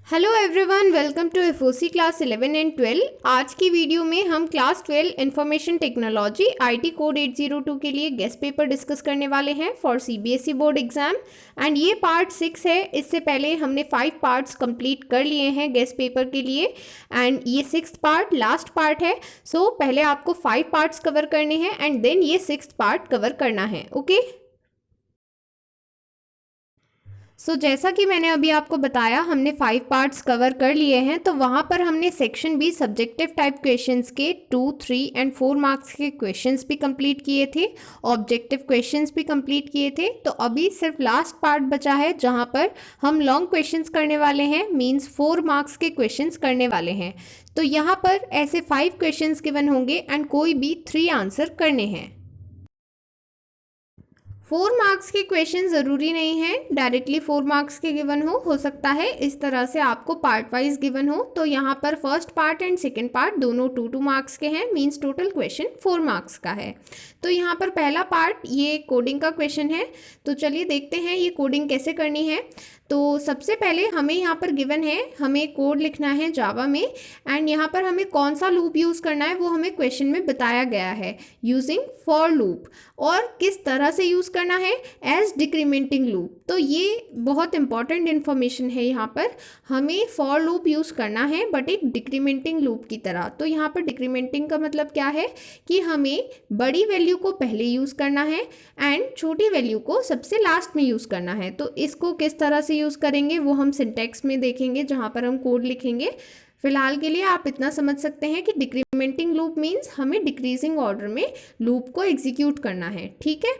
Hello everyone, welcome to FOC class 11 and 12। आज की video में हम class 12 information technology IT code 802 के लिए गेस्ट पेपर डिस्कस करने वाले हैं for CBSE board exam. And ये पार्ट 6 है। इससे पहले हमने 5 पार्ट्स कंप्लीट कर लिए हैं गेस्ट पेपर के लिए एंड ये 6th पार्ट लास्ट पार्ट है। सो पहले आपको 5 पार्ट्स कवर करने हैं एंड देन ये 6th पार्ट कवर करना है। ओके जैसा कि मैंने अभी आपको बताया, हमने 5 पार्ट्स कवर कर लिए हैं। तो वहाँ पर हमने section be subjective type questions के 2, 3 एंड 4 मार्क्स के क्वेश्चंस भी कंप्लीट किए थे, ऑब्जेक्टिव क्वेश्चंस भी कंप्लीट किए थे। तो अभी सिर्फ लास्ट पार्ट बचा है जहाँ पर हम लॉन्ग क्वेश्चंस करने वाले हैं, मीन्स 4 मार्क्स के क्वेश्चंस करने वाले हैं। तो यहाँ पर ऐसे 5 क्वेश्चंस गिवन होंगे एंड कोई भी 3 आंसर करने हैं। 4 मार्क्स के क्वेश्चन ज़रूरी नहीं है डायरेक्टली 4 मार्क्स के गिवन हो सकता है इस तरह से आपको पार्ट वाइज गिवन हो। तो यहाँ पर first part and second part दोनों 2 मार्क्स के हैं, मींस टोटल क्वेश्चन 4 मार्क्स का है। तो यहाँ पर पहला पार्ट ये कोडिंग का क्वेश्चन है। तो चलिए देखते हैं ये कोडिंग कैसे करनी है। तो सबसे पहले हमें यहाँ पर गिवन है, हमें कोड लिखना है जावा में एंड यहाँ पर हमें कौन सा लूप यूज़ करना है वो हमें क्वेश्चन में बताया गया है, यूजिंग फॉर लूप। और किस तरह से यूज़ करना है, एज डिक्रीमेंटिंग लूप। तो ये बहुत इंपॉर्टेंट इन्फॉर्मेशन है। यहाँ पर हमें फॉर लूप यूज़ करना है बट एक डिक्रीमेंटिंग लूप की तरह। तो यहाँ पर डिक्रीमेंटिंग का मतलब क्या है कि हमें बड़ी वैल्यू को पहले यूज़ करना है एंड छोटी वैल्यू को सबसे लास्ट में यूज़ करना है। तो इसको किस तरह से यूज़ करेंगे वो हम सिंटैक्स में देखेंगे जहाँ पर हम कोड लिखेंगे। फिलहाल के लिए आप इतना समझ सकते हैं कि डिक्रीमेंटिंग लूप मीन्स हमें डिक्रीजिंग ऑर्डर में लूप को एग्जीक्यूट करना है। ठीक है,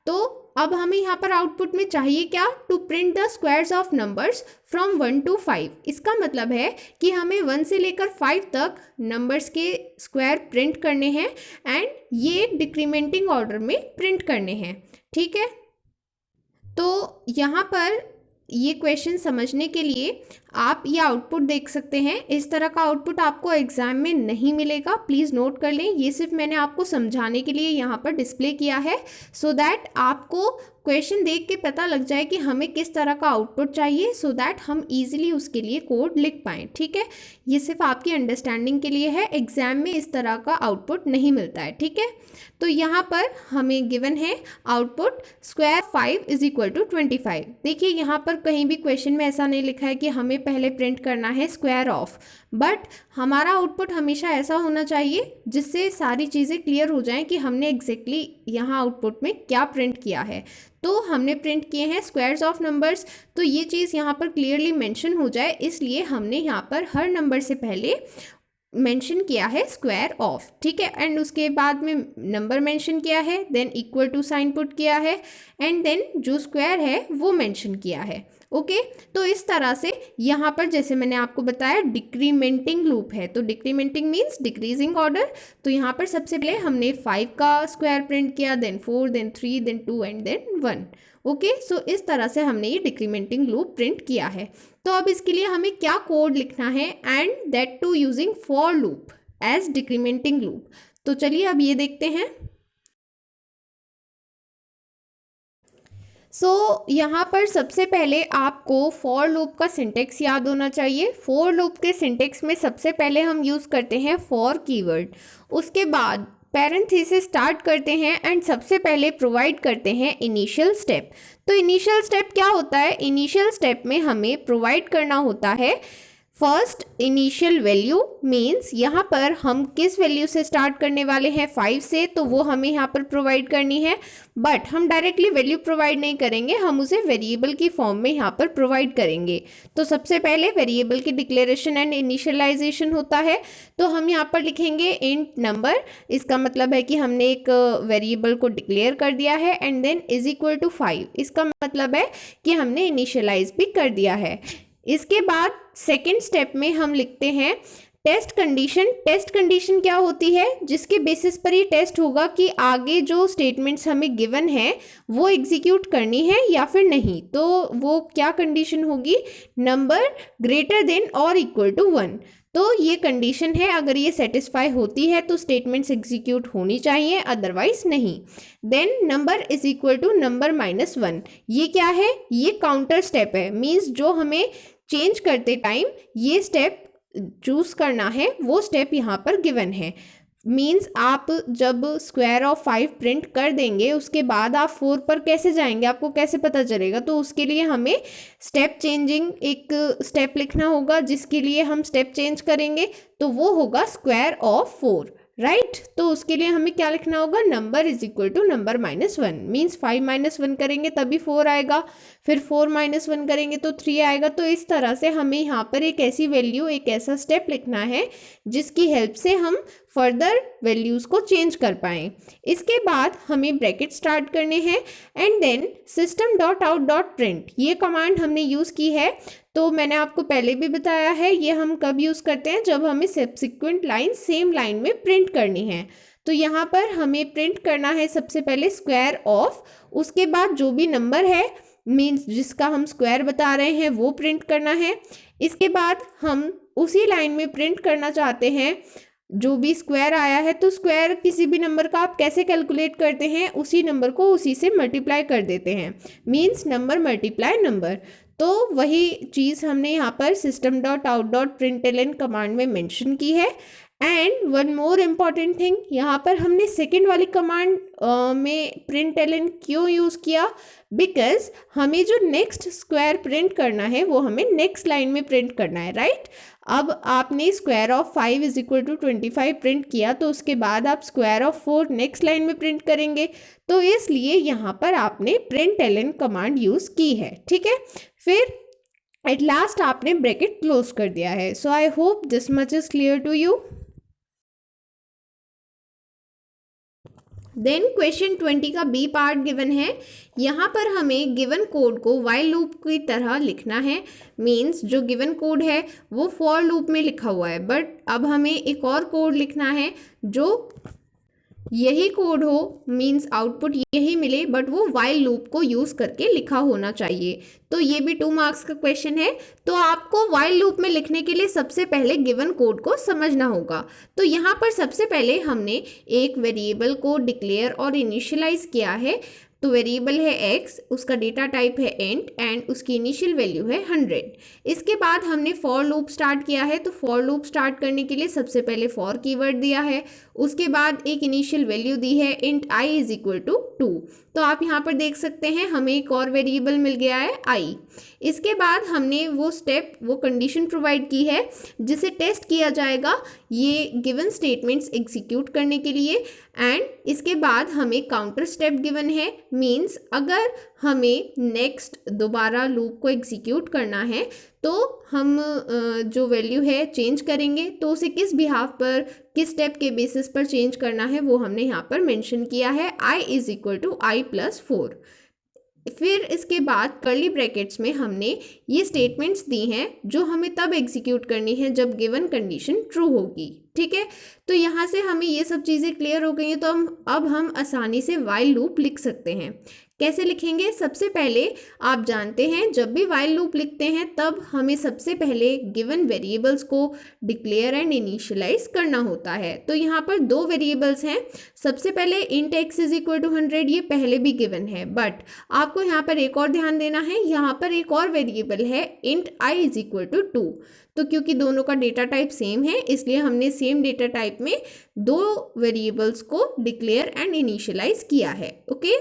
तो अब हमें यहाँ पर आउटपुट में चाहिए क्या, to print the squares of numbers from 1 to 5। इसका मतलब है कि हमें 1 से लेकर 5 तक नंबर्स के स्क्वायर प्रिंट करने हैं एंड ये डिक्रीमेंटिंग ऑर्डर में प्रिंट करने हैं। ठीक है, तो यहाँ पर ये क्वेश्चन समझने के लिए आप ये आउटपुट देख सकते हैं। इस तरह का आउटपुट आपको एग्जाम में नहीं मिलेगा, प्लीज़ नोट कर लें। ये सिर्फ मैंने आपको समझाने के लिए यहाँ पर डिस्प्ले किया है सो दैट आपको क्वेश्चन देख के पता लग जाए कि हमें किस तरह का आउटपुट चाहिए, सो दैट हम इजीली उसके लिए कोड लिख पाएँ। ठीक है, ये सिर्फ आपकी अंडरस्टैंडिंग के लिए है, एग्जाम में इस तरह का आउटपुट नहीं मिलता है। ठीक है, तो यहाँ पर हमें गिवन है आउटपुट स्क्वायर 5 = 25। देखिए यहाँ पर कहीं भी क्वेश्चन में ऐसा नहीं लिखा है कि हमें पहले प्रिंट करना है स्क्वायर ऑफ, बट हमारा आउटपुट हमेशा ऐसा होना चाहिए जिससे सारी चीज़ें क्लियर हो जाएं कि हमने एग्जैक्टली यहाँ आउटपुट में क्या प्रिंट किया है। तो हमने प्रिंट किए हैं स्क्वायर्स ऑफ नंबर्स, तो ये चीज़ यहाँ पर क्लियरली मेंशन हो जाए इसलिए हमने यहाँ पर हर नंबर से पहले मेंशन किया है स्क्वायर ऑफ। ठीक है, एंड उसके बाद में नंबर मेंशन किया है, then equal to sign put किया है एंड देन जो स्क्वायर है वो मेंशन किया है। ओके, तो इस तरह से यहाँ पर जैसे मैंने आपको बताया डिक्रीमेंटिंग लूप है। तो डिक्रीमेंटिंग मीन्स डिक्रीजिंग ऑर्डर। तो यहाँ पर सबसे पहले हमने 5 का स्क्वायर प्रिंट किया, then 4, then 3, then 2 and then 1। Okay, so इस तरह से हमने ये डिक्रीमेंटिंग लूप प्रिंट किया है। तो अब इसके लिए हमें क्या कोड लिखना है, and that too using for loop as decrementing loop. तो चलिए अब ये देखते हैं। यहाँ पर सबसे पहले आपको फॉर लूप का सिंटेक्स याद होना चाहिए। फॉर लूप के सिंटेक्स में सबसे पहले हम यूज़ करते हैं फॉर कीवर्ड, उसके बाद पैरेंथेसिस स्टार्ट करते हैं एंड सबसे पहले प्रोवाइड करते हैं इनिशियल स्टेप। तो इनिशियल स्टेप क्या होता है, इनिशियल स्टेप में हमें प्रोवाइड करना होता है फर्स्ट इनिशियल वैल्यू, मीन्स यहाँ पर हम किस वैल्यू से स्टार्ट करने वाले हैं, 5 से, तो वो हमें यहाँ पर प्रोवाइड करनी है। बट हम डायरेक्टली वैल्यू प्रोवाइड नहीं करेंगे, हम उसे वेरिएबल की फॉर्म में यहाँ पर प्रोवाइड करेंगे। तो सबसे पहले वेरिएबल की डिक्लेरेशन एंड इनिशियलाइजेशन होता है। तो हम यहाँ पर लिखेंगे इंट नंबर, इसका मतलब है कि हमने एक वेरिएबल को डिक्लेयर कर दिया है एंड देन = 5, इसका मतलब है कि हमने इनिशियलाइज भी कर दिया है। इसके बाद सेकेंड स्टेप में हम लिखते हैं टेस्ट कंडीशन। टेस्ट कंडीशन क्या होती है, जिसके बेसिस पर ये टेस्ट होगा कि आगे जो स्टेटमेंट्स हमें गिवन है वो एग्जीक्यूट करनी है या फिर नहीं। तो वो क्या कंडीशन होगी, नंबर ग्रेटर देन और इक्वल टू 1। तो ये कंडीशन है, अगर ये सेटिस्फाई होती है तो स्टेटमेंट्स एग्जीक्यूट होनी चाहिए, अदरवाइज नहीं। देन नंबर = नंबर -1, ये क्या है, ये काउंटर स्टेप है, मीन्स जो हमें चेंज करते टाइम ये स्टेप चूज करना है, वो स्टेप यहाँ पर गिवन है। मीन्स आप जब स्क्वायर ऑफ 5 प्रिंट कर देंगे उसके बाद आप 4 पर कैसे जाएंगे, आपको कैसे पता चलेगा? तो उसके लिए हमें स्टेप चेंजिंग एक स्टेप लिखना होगा, जिसके लिए हम स्टेप चेंज करेंगे तो वो होगा स्क्वायर ऑफ 4, राइट। तो उसके लिए हमें क्या लिखना होगा, number is equal to number -1। Means 5 - 1 करेंगे तभी 4 आएगा, फिर 4 - 1 करेंगे तो 3 आएगा। तो इस तरह से हमें यहाँ पर एक ऐसी वैल्यू, एक ऐसा स्टेप लिखना है जिसकी हेल्प से हम फर्दर वैल्यूज़ को चेंज कर पाएँ। इसके बाद हमें ब्रैकेट स्टार्ट करने हैं एंड देन system.out.print ये कमांड हमने यूज़ की है। तो मैंने आपको पहले भी बताया है, ये हम कब यूज़ करते हैं, जब हमें सब्सिक्वेंट लाइन सेम लाइन में प्रिंट करनी है। तो यहाँ पर हमें प्रिंट करना है सबसे पहले स्क्वायर ऑफ, उसके बाद जो भी नंबर है मीन्स जिसका हम स्क्वायर बता रहे हैं वो प्रिंट करना है। इसके बाद हम उसी लाइन में प्रिंट करना चाहते हैं जो भी स्क्वायर आया है, तो स्क्वायर किसी भी नंबर का आप कैसे कैलकुलेट करते हैं, उसी नंबर को उसी से मल्टीप्लाई कर देते हैं, मीन्स नंबर मल्टीप्लाई नंबर। तो वही चीज़ हमने यहाँ पर system.out.println कमांड में मेंशन की है। And one more important thing, यहाँ पर हमने सेकेंड वाली कमांड में println क्यों यूज़ किया, बिकॉज हमें जो नेक्स्ट स्क्वायर प्रिंट करना है वो हमें नेक्स्ट लाइन में प्रिंट करना है, राइट। अब आपने square of 5 is equal to 25 print किया, तो उसके बाद आप स्क्वायर ऑफ 4 नेक्स्ट लाइन में प्रिंट करेंगे, तो इसलिए यहाँ पर आपने println कमांड यूज़ की है, ठीक है। फिर एट लास्ट आपने ब्रैकेट क्लोज कर दिया है। So I hope this much is clear to you. Then question 20 का बी पार्ट गिवन है। यहाँ पर हमें गिवन कोड को वाइल लूप की तरह लिखना है। मीन्स जो गिवन कोड है वो फॉर लूप में लिखा हुआ है, बट अब हमें एक और कोड लिखना है जो यही कोड हो, मीन्स आउटपुट यही मिले, बट वो वाइल लूप को यूज़ करके लिखा होना चाहिए। तो ये भी 2 मार्क्स का क्वेश्चन है। तो आपको वाइल लूप में लिखने के लिए सबसे पहले गिवन कोड को समझना होगा। तो यहाँ पर सबसे पहले हमने एक वेरिएबल को डिक्लेयर और इनिशियलाइज किया है। तो वेरिएबल है x, उसका डेटा टाइप है इंट एंड उसकी इनिशियल वैल्यू है 100। इसके बाद हमने फॉर लूप स्टार्ट किया है। तो फॉर लूप स्टार्ट करने के लिए सबसे पहले फॉर कीवर्ड दिया है, उसके बाद एक इनिशियल वैल्यू दी है int i is equal to 2। तो आप यहाँ पर देख सकते हैं हमें एक और वेरिएबल मिल गया है i। इसके बाद हमने वो कंडीशन प्रोवाइड की है जिसे टेस्ट किया जाएगा ये गिवन स्टेटमेंट्स एग्जीक्यूट करने के लिए। एंड इसके बाद हमें काउंटर स्टेप गिवन है। मीन्स अगर हमें नेक्स्ट दोबारा लूप को एग्जीक्यूट करना है तो हम जो वैल्यू है चेंज करेंगे, तो उसे किस बिहाफ पर, किस स्टेप के बेसिस पर चेंज करना है वो हमने यहाँ पर मेंशन किया है, i is equal to i + 4। फिर इसके बाद कर्ली ब्रैकेट्स में हमने ये स्टेटमेंट्स दी हैं जो हमें तब एग्जीक्यूट करनी है जब गिवन कंडीशन ट्रू होगी, ठीक है। तो यहाँ से हमें ये सब चीज़ें क्लियर हो गई हैं। तो अब हम आसानी से वाइल लूप लिख सकते हैं। कैसे लिखेंगे? सबसे पहले आप जानते हैं जब भी वाइल लूप लिखते हैं तब हमें सबसे पहले गिवन वेरिएबल्स को डिक्लेयर एंड इनिशियलाइज करना होता है। तो यहाँ पर 2 वेरिएबल्स हैं। सबसे पहले int x is equal to 100, ये पहले भी गिवन है, बट आपको यहाँ पर एक और ध्यान देना है, यहाँ पर एक और वेरिएबल है int i is equal to 2। तो क्योंकि दोनों का डेटा टाइप सेम है इसलिए हमने सेम डेटा टाइप में 2 वेरिएबल्स को डिक्लेयर एंड इनिशियलाइज किया है, ओके।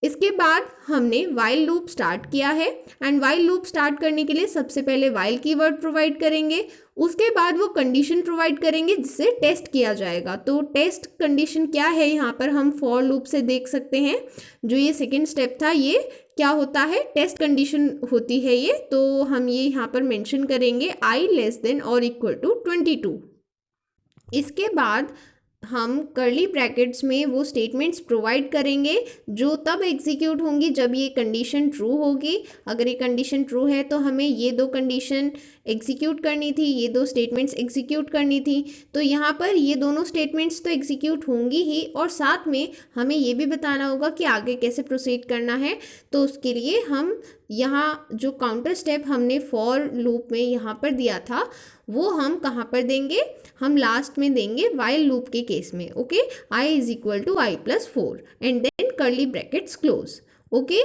इसके बाद हमने वाइल लूप स्टार्ट किया है एंड वाइल लूप स्टार्ट करने के लिए सबसे पहले वाइल कीवर्ड प्रोवाइड करेंगे, उसके बाद वो कंडीशन प्रोवाइड करेंगे जिससे टेस्ट किया जाएगा। तो टेस्ट कंडीशन क्या है यहाँ पर हम फॉर लूप से देख सकते हैं। जो ये सेकंड स्टेप था ये क्या होता है, टेस्ट कंडीशन होती है ये। तो हम ये यहाँ पर मेंशन करेंगे i < or = 22। इसके बाद हम कर्ली ब्रैकेट्स में वो स्टेटमेंट्स प्रोवाइड करेंगे जो तब एग्जीक्यूट होंगी जब ये कंडीशन ट्रू होगी। अगर ये कंडीशन ट्रू है तो हमें ये 2 कंडीशन एग्जीक्यूट करनी थी, ये 2 स्टेटमेंट्स एग्जीक्यूट करनी थी। तो यहाँ पर ये दोनों स्टेटमेंट्स तो एग्जीक्यूट होंगी ही, और साथ में हमें ये भी बताना होगा कि आगे कैसे प्रोसीड करना है। तो उसके लिए हम यहाँ जो काउंटर स्टेप हमने फॉर लूप में यहाँ पर दिया था वो हम कहाँ पर देंगे, हम लास्ट में देंगे वाइल लूप के केस में, okay. i is equal to i + 4 and then curly brackets close, okay.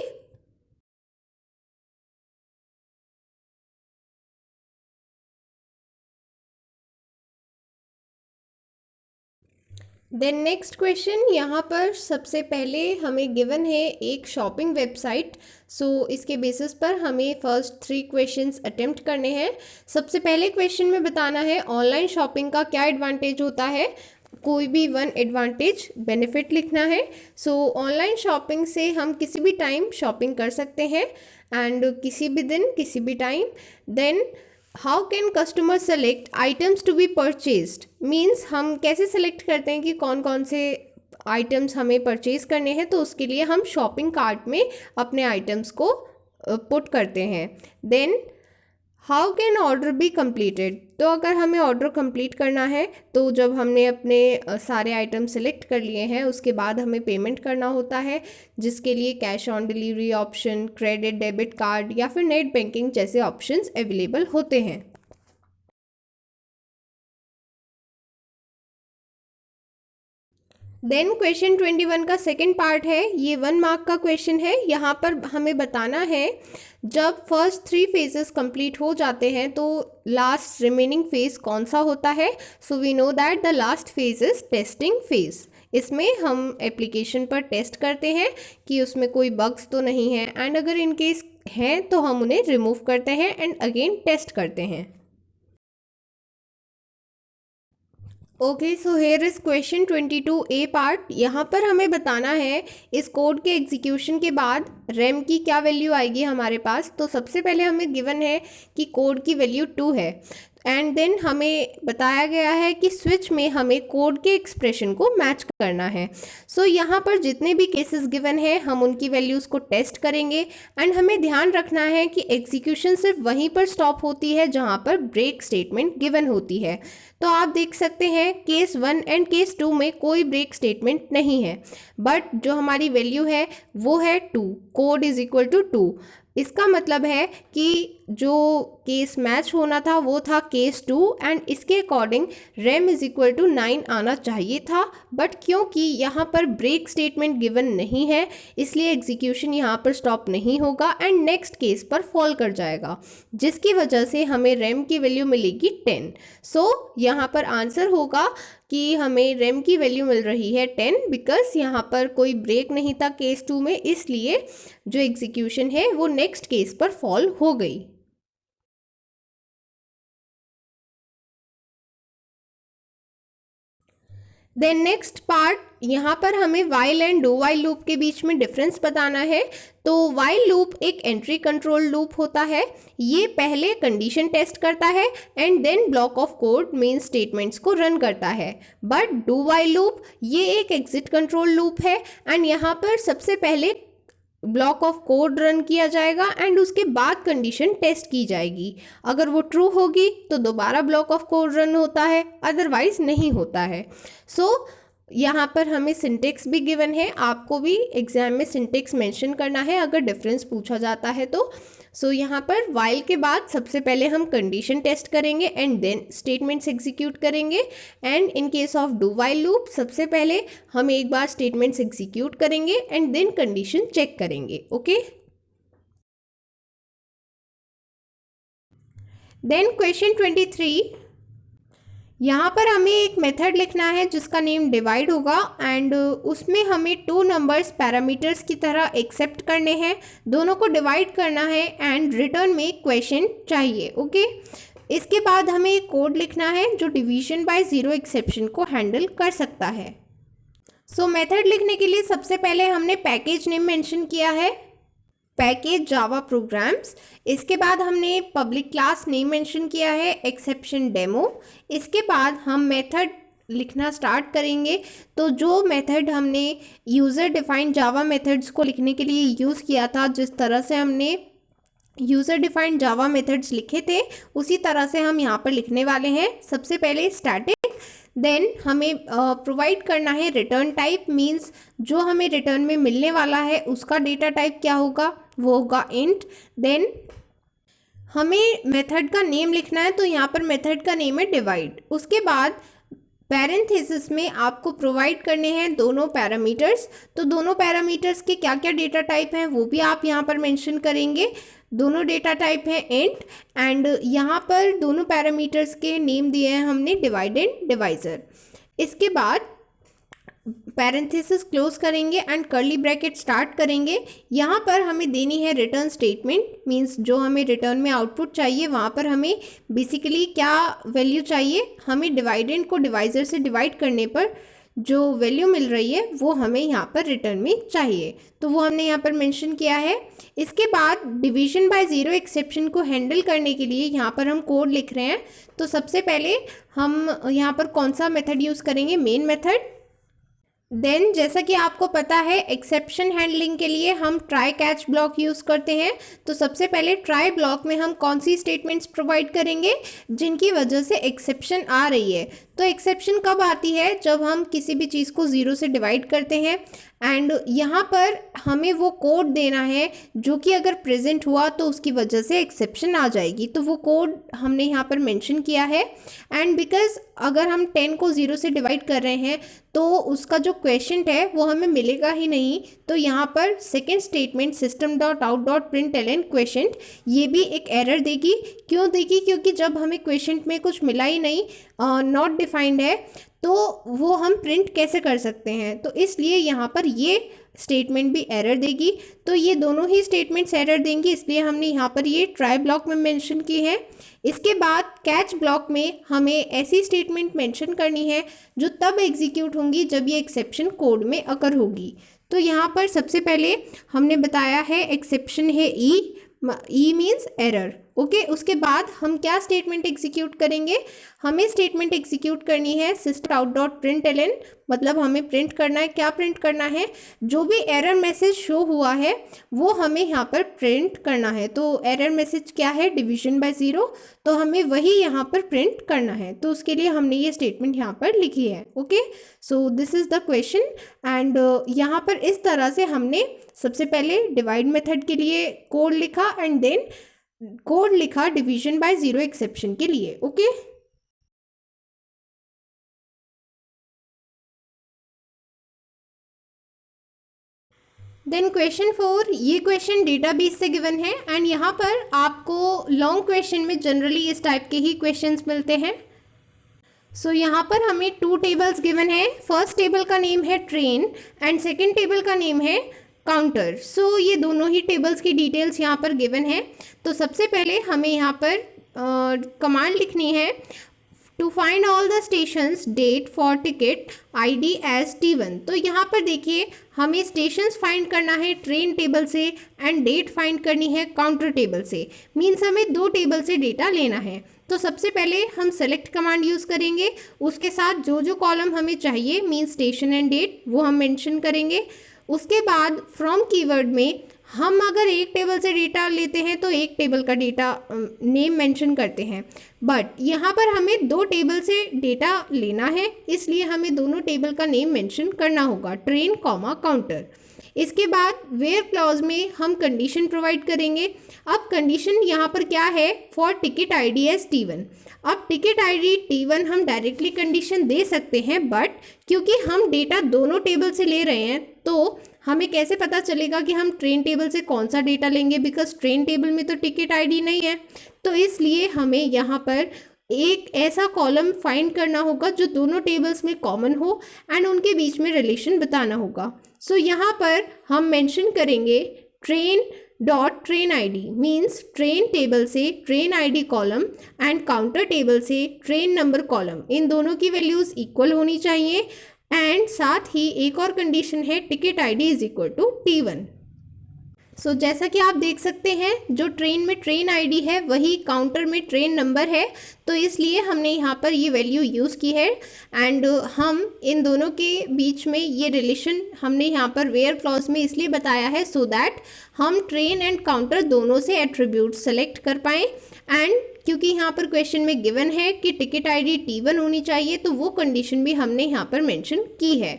Then next question, यहाँ पर सबसे पहले हमें गिवन है एक शॉपिंग वेबसाइट। सो इसके बेसिस पर हमें फर्स्ट 3 क्वेश्चंस अटेम्प्ट करने हैं। सबसे पहले क्वेश्चन में बताना है ऑनलाइन शॉपिंग का क्या एडवांटेज होता है, कोई भी वन एडवांटेज बेनिफिट लिखना है। सो ऑनलाइन शॉपिंग से हम किसी भी टाइम शॉपिंग कर सकते हैं एंड किसी भी दिन किसी भी time. Then how can customer select items to be purchased, means हम कैसे सेलेक्ट करते हैं कि कौन कौन से आइटम्स हमें परचेज करने हैं, तो उसके लिए हम शॉपिंग कार्ट में अपने आइटम्स को पुट करते हैं। Then how can order be completed, तो अगर हमें ऑर्डर कंप्लीट करना है तो जब हमने अपने सारे आइटम सेलेक्ट कर लिए हैं उसके बाद हमें पेमेंट करना होता है, जिसके लिए cash on delivery option, credit debit card या फिर नेट बैंकिंग जैसे ऑप्शंस अवेलेबल होते हैं। देन क्वेश्चन 21 का सेकंड पार्ट है, ये 1 मार्क का क्वेश्चन है। यहाँ पर हमें बताना है जब फर्स्ट 3 फेजेस कंप्लीट हो जाते हैं तो लास्ट रिमेनिंग फेज कौन सा होता है। So we know that the last phase is testing phase. इसमें हम एप्लीकेशन पर टेस्ट करते हैं कि उसमें कोई बग्स तो नहीं है, एंड अगर इन केस हैं तो हम उन्हें रिमूव करते हैं एंड अगेन टेस्ट करते हैं। Okay, so here is question 22A part. यहाँ पर हमें बताना है इस कोड के एग्जीक्यूशन के बाद रैम की क्या वैल्यू आएगी हमारे पास। तो सबसे पहले हमें गिवन है कि कोड की वैल्यू 2 है एंड देन हमें बताया गया है कि स्विच में हमें कोड के एक्सप्रेशन को मैच करना है। सो यहाँ पर जितने भी केसेस गिवन है हम उनकी वैल्यूज़ को टेस्ट करेंगे एंड हमें ध्यान रखना है कि एग्जीक्यूशन सिर्फ वहीं पर स्टॉप होती है जहाँ पर ब्रेक स्टेटमेंट गिवन होती है। तो आप देख सकते हैं केस 1 एंड केस 2 में कोई ब्रेक स्टेटमेंट नहीं है, बट जो हमारी वैल्यू है वो है 2, कोड इज इक्वल टू 2। इसका मतलब है कि जो केस मैच होना था वो था केस 2 एंड इसके according ram is equal to 9 आना चाहिए था, बट क्योंकि यहाँ पर ब्रेक स्टेटमेंट गिवन नहीं है इसलिए एग्जीक्यूशन यहाँ पर स्टॉप नहीं होगा एंड नेक्स्ट केस पर फॉल कर जाएगा, जिसकी वजह से हमें रैम की वैल्यू मिलेगी 10। सो यहाँ पर आंसर होगा कि हमें रैम की वैल्यू मिल रही है 10 बिकॉज यहाँ पर कोई ब्रेक नहीं था केस 2 में, इसलिए जो एग्जीक्यूशन है वो नेक्स्ट केस पर फॉल हो गई। देन नेक्स्ट पार्ट, यहाँ पर हमें while and do while loop के बीच में डिफरेंस बताना है। तो वाइल लूप एक एंट्री कंट्रोल लूप होता है, ये पहले कंडीशन टेस्ट करता है and then block of code main statements को रन करता है। बट डू वाइल लूप ये एक एग्जिट कंट्रोल लूप है एंड यहाँ पर सबसे पहले ब्लॉक ऑफ कोड रन किया जाएगा एंड उसके बाद कंडीशन टेस्ट की जाएगी। अगर वो ट्रू होगी तो दोबारा ब्लॉक ऑफ कोड रन होता है, अदरवाइज नहीं होता है। सो यहाँ पर हमें सिंटेक्स भी गिवन है, आपको भी एग्जाम में सिंटेक्स मेंशन करना है अगर डिफरेंस पूछा जाता है तो। सो यहाँ पर वाइल के बाद सबसे पहले हम कंडीशन टेस्ट करेंगे एंड देन स्टेटमेंट्स एग्जीक्यूट करेंगे and in case of do while loop सबसे पहले हम एक बार स्टेटमेंट्स एग्जीक्यूट करेंगे एंड देन कंडीशन चेक करेंगे। ओके, देन क्वेश्चन 23, यहाँ पर हमें एक मेथड लिखना है जिसका नेम डिवाइड होगा एंड उसमें हमें 2 नंबर्स पैरामीटर्स की तरह एक्सेप्ट करने हैं, दोनों को डिवाइड करना है एंड रिटर्न में क्वेश्चन चाहिए। ओके, इसके बाद हमें एक कोड लिखना है जो डिवीजन बाय ज़ीरो एक्सेप्शन को हैंडल कर सकता है। सो मेथड लिखने के लिए सबसे पहले हमने पैकेज नेम मेंशन किया है, पैकेज जावा प्रोग्राम्स। इसके बाद हमने पब्लिक क्लास नेम मेंशन किया है एक्सेप्शन डेमो। इसके बाद हम मेथड लिखना स्टार्ट करेंगे। तो जो मेथड हमने यूज़र डिफाइंड जावा मेथड्स को लिखने के लिए यूज़ किया था, जिस तरह से हमने यूज़र डिफाइंड जावा मेथड्स लिखे थे उसी तरह से हम यहाँ पर लिखने वाले हैं। सबसे पहले स्टैटिक, देन हमें प्रोवाइड करना है रिटर्न टाइप, मींस जो हमें रिटर्न में मिलने वाला है उसका डेटा टाइप क्या होगा, वो होगा इंट। देन हमें मेथड का नेम लिखना है, तो यहाँ पर मेथड का नेम है डिवाइड। उसके बाद पैरेंथेसिस में आपको प्रोवाइड करने हैं दोनों पैरामीटर्स। तो दोनों पैरामीटर्स के क्या क्या डेटा टाइप हैं वो भी आप यहाँ पर मेंशन करेंगे। दोनों डेटा टाइप हैं इंट एंड यहाँ पर दोनों पैरामीटर्स के नेम दिए हैं हमने डिवाइड एंड डिवाइज़र। इसके बाद पैरेंथेसिस क्लोज करेंगे एंड कर्ली ब्रैकेट स्टार्ट करेंगे। यहाँ पर हमें देनी है रिटर्न स्टेटमेंट, मींस जो हमें रिटर्न में आउटपुट चाहिए वहाँ पर हमें बेसिकली क्या वैल्यू चाहिए, हमें डिवाइडेंड को डिवाइजर से डिवाइड करने पर जो वैल्यू मिल रही है वो हमें यहाँ पर रिटर्न में चाहिए, तो वो हमने यहाँ पर मेंशन किया है। इसके बाद डिवीजन बाय ज़ीरो एक्सेप्शन को हैंडल करने के लिए यहाँ पर हम कोड लिख रहे हैं। तो सबसे पहले हम यहाँ पर कौन सा मेथड यूज़ करेंगे, मेन मेथड। देन जैसा कि आपको पता है एक्सेप्शन हैंडलिंग के लिए हम ट्राई कैच ब्लॉक यूज़ करते हैं। तो सबसे पहले ट्राई ब्लॉक में हम कौन सी स्टेटमेंट्स प्रोवाइड करेंगे जिनकी वजह से एक्सेप्शन आ रही है। तो एक्सेप्शन कब आती है, जब हम किसी भी चीज़ को ज़ीरो से डिवाइड करते हैं एंड यहाँ पर हमें वो कोड देना है जो कि अगर प्रेजेंट हुआ तो उसकी वजह से एक्सेप्शन आ जाएगी। तो वो कोड हमने यहाँ पर मेंशन किया है। एंड बिकॉज अगर हम 10 को 0 से डिवाइड कर रहे हैं तो उसका जो क्वेश्चन है वो हमें मिलेगा ही नहीं। तो यहाँ पर सेकेंड स्टेटमेंट system.out.println क्वेश्चन ये भी एक एरर देगी। क्यों देगी, क्योंकि जब हमें क्वेश्चन में कुछ मिला ही नहीं, नॉट डिफाइंड है, तो वो हम प्रिंट कैसे कर सकते हैं। तो इसलिए यहाँ पर ये स्टेटमेंट भी एरर देगी। तो ये दोनों ही स्टेटमेंट्स एरर देंगी, इसलिए हमने यहाँ पर ये ट्राई ब्लॉक में मेंशन की है। इसके बाद कैच ब्लॉक में हमें ऐसी स्टेटमेंट मेंशन करनी है जो तब एग्जीक्यूट होंगी जब ये एक्सेप्शन कोड में अकर होगी। तो यहाँ पर सबसे पहले हमने बताया है एक्सेप्शन है ई मीन्स एरर। ओके, उसके बाद हम क्या स्टेटमेंट एग्जीक्यूट करेंगे, हमें स्टेटमेंट एग्जीक्यूट करनी है systemout.println, मतलब हमें प्रिंट करना है, क्या प्रिंट करना है, जो भी एरर मैसेज शो हुआ है वो हमें यहाँ पर प्रिंट करना है। तो एरर मैसेज क्या है, डिवीजन बाय ज़ीरो, तो हमें वही यहाँ पर प्रिंट करना है। तो उसके लिए हमने ये स्टेटमेंट यहाँ पर लिखी है। Okay, so this is the question. And यहाँ पर इस तरह से हमने सबसे पहले डिवाइड मेथड के लिए कोड लिखा एंड देन कोड लिखा डिवीजन बाय ज़ीरो एक्सेप्शन के लिए। ओके, देन क्वेश्चन 4, ये क्वेश्चन डेटाबेस से गिवन है एंड यहाँ पर आपको लॉन्ग क्वेश्चन में जनरली इस टाइप के ही क्वेश्चंस मिलते हैं। सो यहाँ पर हमें 2 टेबल्स गिवन है। फर्स्ट टेबल का नेम है ट्रेन एंड सेकेंड टेबल का नेम है काउंटर। सो ये दोनों ही टेबल्स की डिटेल्स यहाँ पर गिवन है। तो सबसे पहले हमें यहाँ पर कमांड लिखनी है to find all the stations date for ticket ID as T1। तो यहाँ पर देखिए हमें स्टेशंस फाइंड करना है ट्रेन टेबल से एंड डेट फाइंड करनी है काउंटर टेबल से, मीन्स हमें 2 टेबल से डेटा लेना है। तो सबसे पहले हम सेलेक्ट कमांड यूज़ करेंगे, उसके साथ जो जो कॉलम हमें चाहिए मीन्स स्टेशन एंड डेट वो हम मेंशन करेंगे। उसके बाद फ्रॉम कीवर्ड में हम अगर एक टेबल से डेटा लेते हैं तो एक टेबल का डेटा नेम मेंशन करते हैं, बट यहाँ पर हमें 2 टेबल से डेटा लेना है, इसलिए हमें दोनों टेबल का नेम मेंशन करना होगा, ट्रेन कॉमा काउंटर। इसके बाद वेयर क्लॉज में हम कंडीशन प्रोवाइड करेंगे। अब कंडीशन यहाँ पर क्या है, for ticket ID as T1। अब टिकट ID T1 हम डायरेक्टली कंडीशन दे सकते हैं, बट क्योंकि हम डेटा दोनों टेबल से ले रहे हैं तो हमें कैसे पता चलेगा कि हम ट्रेन टेबल से कौन सा डेटा लेंगे, बिकॉज ट्रेन टेबल में तो टिकट ID नहीं है। तो इसलिए हमें यहाँ पर एक ऐसा कॉलम फाइंड करना होगा जो दोनों टेबल्स में कॉमन हो एंड उनके बीच में रिलेशन बताना होगा। सो यहाँ पर हम मेंशन करेंगे train dot train ID, means train table से train ID column and counter table से ट्रेन नंबर कॉलम, इन दोनों की वैल्यूज़ इक्वल होनी चाहिए। एंड साथ ही एक और कंडीशन है ticket ID is equal to T1। So जैसा कि आप देख सकते हैं जो ट्रेन में ट्रेन ID है वही काउंटर में ट्रेन नंबर है, तो इसलिए हमने यहाँ पर ये वैल्यू यूज़ की है। एंड हम इन दोनों के बीच में ये रिलेशन हमने यहाँ पर वेयर क्लॉज में इसलिए बताया है सो दैट हम ट्रेन एंड काउंटर दोनों से एट्रीब्यूट सेलेक्ट कर पाएँ। एंड क्योंकि यहाँ पर क्वेश्चन में गिवन है कि टिकट ID T1 होनी चाहिए, तो वो कंडीशन भी हमने यहाँ पर मेंशन की है।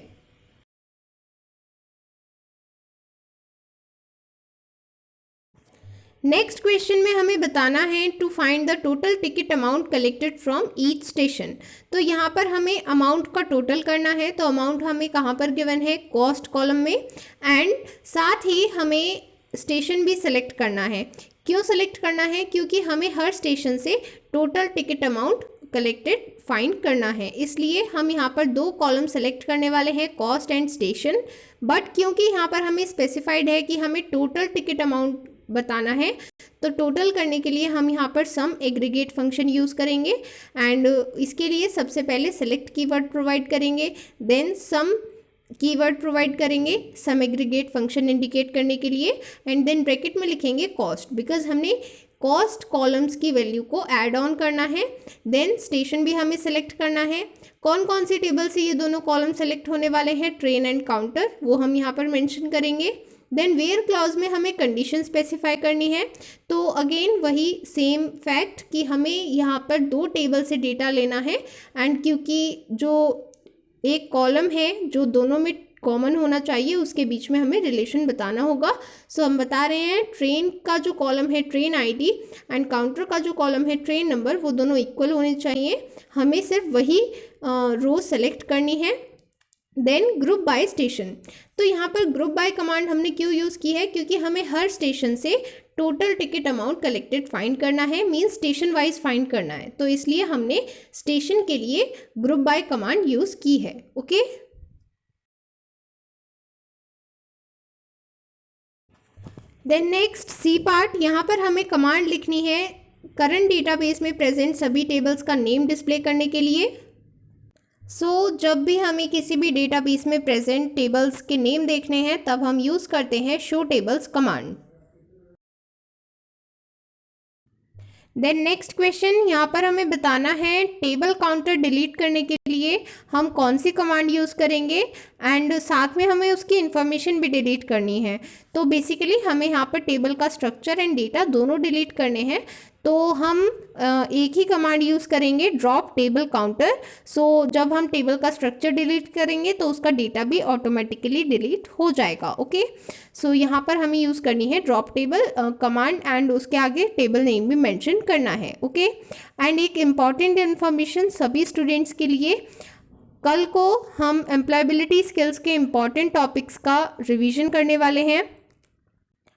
नेक्स्ट क्वेश्चन में हमें बताना है to find the total ticket amount collected from each station. तो यहाँ पर हमें अमाउंट का टोटल करना है, तो अमाउंट हमें कहाँ पर गिवन है, कॉस्ट कॉलम में। एंड साथ ही हमें स्टेशन भी सिलेक्ट करना है। क्यों सेलेक्ट करना है, क्योंकि हमें हर स्टेशन से total ticket amount collected find करना है, इसलिए हम यहाँ पर 2 कॉलम सेलेक्ट करने वाले हैं, कॉस्ट एंड स्टेशन। बट क्योंकि यहाँ पर हमें स्पेसिफाइड है कि हमें टोटल टिकट अमाउंट बताना है, तो टोटल करने के लिए हम यहाँ पर सम एग्रीगेट फंक्शन यूज़ करेंगे। एंड इसके लिए सबसे पहले सेलेक्ट कीवर्ड प्रोवाइड करेंगे, देन सम कीवर्ड प्रोवाइड करेंगे सम एग्रीगेट फंक्शन इंडिकेट करने के लिए, एंड देन ब्रैकेट में लिखेंगे कॉस्ट, बिकॉज हमने कॉस्ट कॉलम्स की वैल्यू को ऐड ऑन करना है। देन स्टेशन भी हमें सेलेक्ट करना है। कौन कौन सी टेबल से ये दोनों कॉलम सेलेक्ट होने वाले हैं, ट्रेन एंड काउंटर, वो हम यहाँ पर मेंशन करेंगे। देन वेयर क्लॉज में हमें कंडीशन स्पेसिफाई करनी है, तो अगेन वही सेम फैक्ट कि हमें यहाँ पर 2 टेबल से डेटा लेना है, एंड क्योंकि जो एक कॉलम है जो दोनों में कॉमन होना चाहिए, उसके बीच में हमें रिलेशन बताना होगा। सो हम बता रहे हैं ट्रेन का जो कॉलम है ट्रेन आईडी एंड काउंटर का जो कॉलम है ट्रेन नंबर, वो दोनों इक्वल होने चाहिए। हमें सिर्फ वही रो सेलेक्ट करनी है। देन ग्रुप बाय स्टेशन, तो यहाँ पर ग्रुप बाय कमांड हमने क्यों यूज़ की है, क्योंकि हमें हर स्टेशन से total ticket amount collected find करना है, मीन्स स्टेशन वाइज फाइंड करना है, तो इसलिए हमने स्टेशन के लिए ग्रुप बाय कमांड यूज़ की है। Okay, then next C part, यहाँ पर हमें कमांड लिखनी है करंट डेटाबेस में प्रेजेंट सभी टेबल्स का नेम डिस्प्ले करने के लिए। जब भी हमें किसी भी डेटाबेस में प्रेजेंट टेबल्स के नेम देखने हैं, तब हम यूज़ करते हैं show tables command. Then next question, यहाँ पर हमें बताना है टेबल काउंटर डिलीट करने के लिए हम कौन सी कमांड यूज़ करेंगे, एंड साथ में हमें उसकी इन्फॉर्मेशन भी डिलीट करनी है। तो बेसिकली हमें यहाँ पर टेबल का स्ट्रक्चर एंड डेटा दोनों डिलीट करने हैं, तो हम एक ही कमांड यूज़ करेंगे, ड्रॉप टेबल काउंटर। जब हम टेबल का स्ट्रक्चर डिलीट करेंगे तो उसका डेटा भी ऑटोमेटिकली डिलीट हो जाएगा। ओके, यहाँ पर हमें यूज़ करनी है ड्रॉप टेबल कमांड, एंड उसके आगे टेबल नेम भी मेंशन करना है। ओके, एंड एक इम्पॉर्टेंट इन्फॉर्मेशन सभी स्टूडेंट्स के लिए, कल को हम एम्प्लॉयबिलिटी स्किल्स के इम्पॉर्टेंट टॉपिक्स का रिवीजन करने वाले हैं,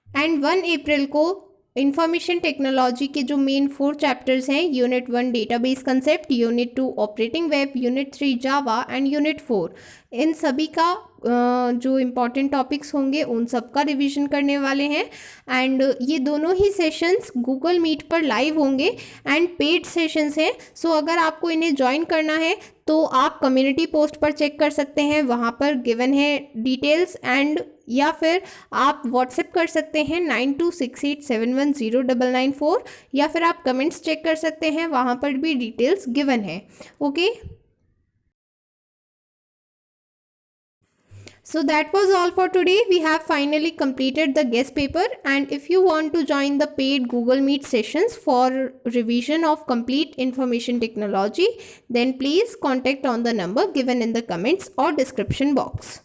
एंड 1 अप्रैल को इंफॉर्मेशन टेक्नोलॉजी के जो मेन 4 चैप्टर्स हैं, unit 1 database concept, unit 2 operating web, unit 3 Java and unit 4, इन सभी का जो इम्पॉर्टेंट टॉपिक्स होंगे उन सब का रिवीजन करने वाले हैं। एंड ये दोनों ही सेशंस गूगल मीट पर लाइव होंगे एंड पेड सेशंस हैं। अगर आपको इन्हें ज्वाइन करना है तो आप कम्युनिटी पोस्ट पर चेक कर सकते हैं, वहाँ पर गिवन है डिटेल्स, एंड या फिर आप व्हाट्सएप कर सकते हैं 9268710994, या फिर आप कमेंट्स चेक कर सकते हैं, वहाँ पर भी डिटेल्स गिवन है। Okay, so that was all for today. We have finally completed the guest paper, and if you want to join the paid Google Meet sessions for revision of complete information technology, then please contact on the number given in the comments or description box.